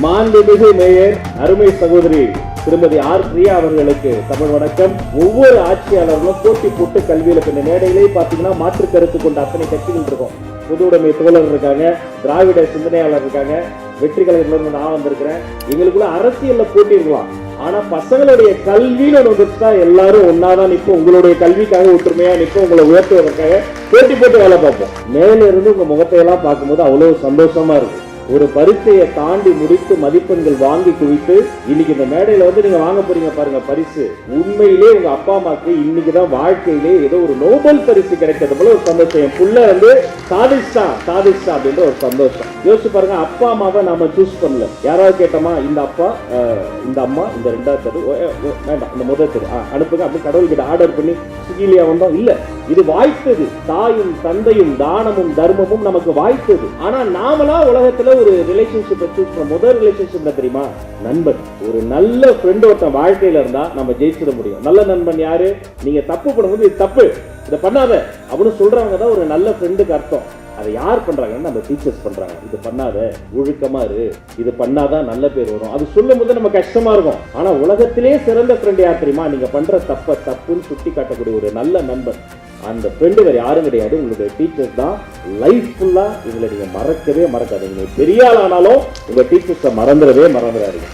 மாண்புமிகு மேயர் அருமை சகோதரி திருமதி ஆர் பிரியா அவர்களுக்கு தமிழ் வணக்கம். ஒவ்வொரு ஆட்சியாளர்களும் போட்டி போட்டு கல்வியில இந்த மேடையிலே பாத்தீங்கன்னா மாற்று கருத்து கொண்ட அத்தனை கட்சிகள் இருக்கும். பொது உடைமை தோழர் இருக்காங்க, திராவிட சிந்தனையாளர் இருக்காங்க, வெற்றி கழகத்துல நான் வந்திருக்கிறேன். எங்களுக்குள்ள அரசியல்ல போட்டி இருக்கலாம், ஆனா பசங்களுடைய கல்வியில வந்துட்டா எல்லாரும் ஒன்னாதான் நிற்போம். உங்களுடைய கல்விக்காக ஒற்றுமையா நிற்போம், உங்களை உயர்த்துவதற்காக போட்டி போட்டு வேலை பார்ப்போம். மேல இருந்து உங்க முகத்தையெல்லாம் பார்க்கும்போது அவ்வளவு சந்தோஷமா இருக்கு. ஒரு பரீட்சையை தாண்டி முடித்து மதிப்பெண்கள் வாங்கி குவித்து இன்னைக்கு இந்த மேடையில வந்து நீங்க வாங்க போறீங்க பாருங்க பரிசு. உண்மையிலே உங்க அப்பா அம்மாக்கு இன்னைக்குதான் வாழ்க்கையிலே ஏதோ ஒரு நோபல் பரிசு கிடைக்கிறது போல ஒரு சந்தோஷம். என் புள்ள வந்து சாதிச்சா அப்படின்ற ஒரு சந்தோஷம். யோசிச்சு பாருங்க, அப்பா அம்மாவை நாம சூஸ் பண்ணல. யாராவது கேட்டோமா இந்த அப்பா இந்த அம்மா இந்த ரெண்டாவது தெரு வேண்டாம் இந்த முதல் தெரு அனுப்புங்க அப்படி கடவுள் கிட்ட ஆர்டர் பண்ணி ஸ்விக்கிலியா வந்தோம் இல்ல. இது வாய்த்தது. தாயும் தந்தையும் தானமும் தர்மமும் நமக்கு வாய்த்தது. ஆனா நாமளா உலகத்துல ஒரு ரிலேஷன்ஷிப்பை சூஸ் பண்ண முதல் ரிலேஷன்ஷிப்ல தெரியுமா? நண்பன். ஒரு நல்ல ஃப்ரெண்ட் ஒருத்தன் வாழ்க்கையில இருந்தா நம்ம ஜெயிச்சிட முடியும். நல்ல நண்பன் யாரு? நீங்க தப்பு பண்ணும்போது இது தப்பு, இதை பண்ணாத அப்படின்னு சொல்றவங்க தான் ஒரு நல்ல ஃப்ரெண்டுக்கு அர்த்தம். அதை யார் பண்றாங்கன்னா நம்ம டீச்சர்ஸ் பண்றாங்க. இது பண்ணாத, ஒழுக்கமா இரு, இது பண்ணாதான் நல்ல பேர் வரும். அது சொல்லும் போது நம்ம கஷ்டமா இருக்கும். ஆனா உலகத்திலே சிறந்த ஃப்ரெண்ட் யார் தெரியுமா? நீங்க பண்ற தப்புன்னு சுட்டி காட்டக்கூடிய ஒரு நல்ல நண்பன். அந்த ஃப்ரெண்டு வேற யாரும் கிடையாது, உங்களுடைய டீச்சர்ஸ் தான். லைஃப் ஃபுல்லா இவங்களை நீங்க மறக்கவே மறக்காதீங்க. பெரிய ஆள் ஆனாலும் உங்க டீச்சர்ஸை மறந்துடாதீங்க.